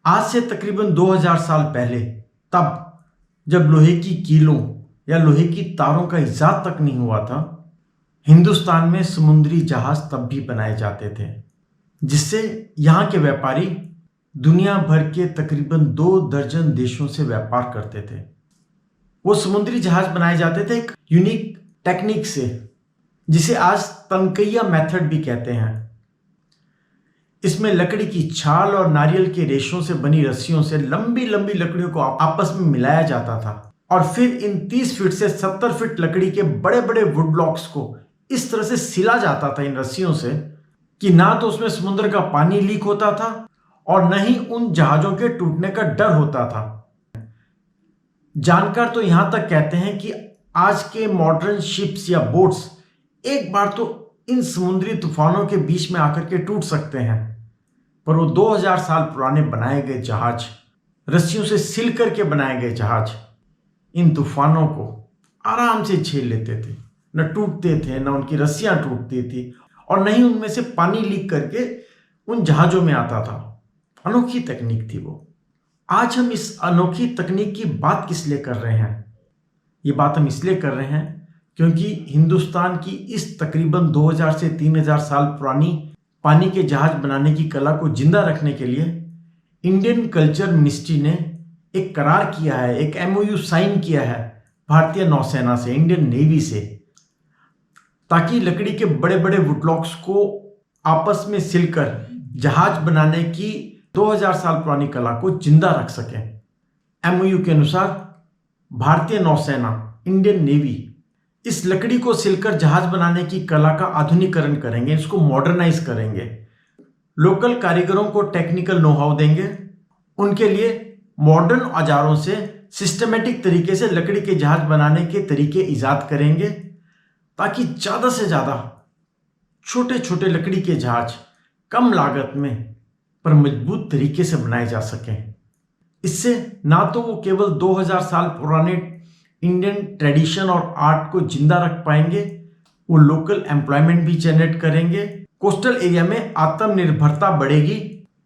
आज से तकरीबन 2000 साल पहले, तब जब लोहे की कीलों या लोहे की तारों का इजाद तक नहीं हुआ था, हिंदुस्तान में समुद्री जहाज तब भी बनाए जाते थे, जिससे यहाँ के व्यापारी दुनिया भर के तकरीबन 2 दर्जन देशों से व्यापार करते थे। वो समुद्री जहाज बनाए जाते थे एक यूनिक टेक्निक से, जिसे आज तनकैया मेथड भी कहते हैं। इसमें लकड़ी की छाल और नारियल के रेशों से बनी रस्सियों से लंबी लंबी लकड़ियों को आपस में मिलाया जाता था और फिर इन 30 फीट से 70 फीट लकड़ी के बड़े बड़े वुड ब्लॉक्स को इस तरह से सिला जाता था इन रस्सियों से कि ना तो उसमें समुद्र का पानी लीक होता था और न ही उन जहाजों के टूटने का डर होता था। जानकार तो यहां तक कहते हैं कि आज के मॉडर्न शिप्स या बोट्स एक बार तो इन समुद्री तूफानों के बीच में आकर के टूट सकते हैं, पर वो 2000 साल पुराने बनाए गए जहाज, रस्सियों से सिल करके बनाए गए जहाज, इन तूफानों को आराम से झेल लेते थे। न टूटते थे, न उनकी रस्सियां टूटती थी और न ही उनमें से पानी लीक करके उन जहाजों में आता था। अनोखी तकनीक थी वो। आज हम इस अनोखी तकनीक की बात किस लिए कर रहे हैं? ये बात हम इसलिए कर रहे हैं क्योंकि हिंदुस्तान की इस तकरीबन 2000 से 3000 साल पुरानी पानी के जहाज बनाने की कला को जिंदा रखने के लिए इंडियन कल्चर मिनिस्ट्री ने एक करार किया है, एक MOU साइन किया है भारतीय नौसेना से, इंडियन नेवी से, ताकि लकड़ी के बड़े बड़े वुडब्लॉक्स को आपस में सिलकर जहाज बनाने की 2000 साल पुरानी कला को जिंदा रख सकें। MOU के अनुसार भारतीय नौसेना, इंडियन नेवी इस लकड़ी को सिलकर जहाज बनाने की कला का आधुनिकीकरण करेंगे, इसको मॉडर्नाइज करेंगे, लोकल कारीगरों को टेक्निकल नो हाउ देंगे, उनके लिए मॉडर्न औजारों से सिस्टमेटिक तरीके से लकड़ी के जहाज बनाने के तरीके ईजाद करेंगे, ताकि ज़्यादा से ज़्यादा छोटे छोटे लकड़ी के जहाज कम लागत में पर मजबूत तरीके से बनाए जा सकें। इससे ना तो वो केवल 2000 साल पुराने इंडियन ट्रेडिशन और आर्ट को जिंदा रख पाएंगे, वो लोकल एम्प्लॉयमेंट भी जनरेट करेंगे, कोस्टल एरिया में आत्मनिर्भरता बढ़ेगी।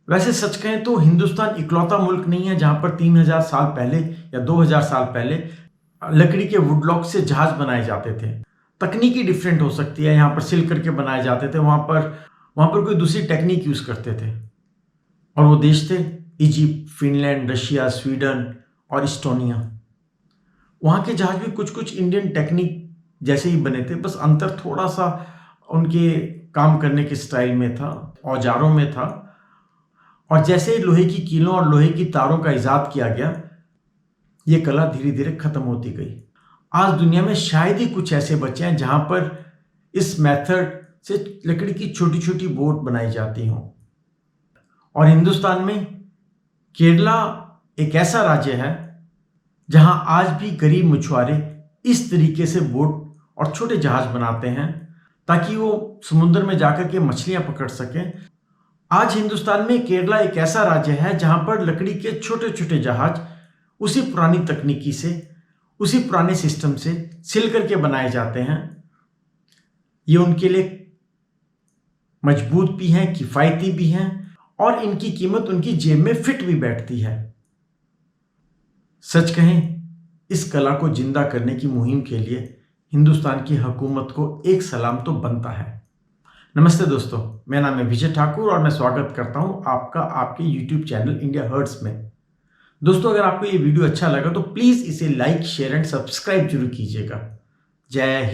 वैसे सच कहें तो हिंदुस्तान इकलौता मुल्क नहीं है जहां पर 3000 साल पहले या 2000 साल पहले लकड़ी के वुडब्लॉक से जहाज बनाए जाते थे। तकनीकी डिफरेंट हो सकती है, यहाँ पर सिल करके बनाए जाते थे, वहां पर कोई दूसरी टेक्निक यूज करते थे। और वो देश थे इजिप्ट, फिनलैंड, रशिया, स्वीडन और इस्टोनिया। वहाँ के जहाज भी कुछ कुछ इंडियन टेक्निक जैसे ही बने थे, बस अंतर थोड़ा सा उनके काम करने के स्टाइल में था, औजारों में था। और जैसे ही लोहे की कीलों और लोहे की तारों का इजाद किया गया, ये कला धीरे धीरे खत्म होती गई। आज दुनिया में शायद ही कुछ ऐसे बचे हैं जहाँ पर इस मेथड से लकड़ी की छोटी छोटी बोट बनाई जाती हों। और हिंदुस्तान में केरला एक ऐसा राज्य है जहां आज भी गरीब मछुआरे इस तरीके से बोट और छोटे जहाज बनाते हैं ताकि वो समुद्र में जाकर के मछलियां पकड़ सकें। आज हिंदुस्तान में केरला एक ऐसा राज्य है जहां पर लकड़ी के छोटे छोटे जहाज उसी पुरानी तकनीकी से, उसी पुराने सिस्टम से सिल करके बनाए जाते हैं। ये उनके लिए मजबूत भी हैं, किफ़ायती भी हैं और इनकी कीमत उनकी जेब में फिट भी बैठती है। सच कहें, इस कला को जिंदा करने की मुहिम के लिए हिंदुस्तान की हुकूमत को एक सलाम तो बनता है। नमस्ते दोस्तों, मेरा नाम है विजय ठाकुर और मैं स्वागत करता हूं आपका आपके YouTube चैनल इंडिया हर्ट्स में। दोस्तों, अगर आपको ये वीडियो अच्छा लगा तो प्लीज़ इसे लाइक, शेयर एंड सब्सक्राइब जरूर कीजिएगा। जय हिंद।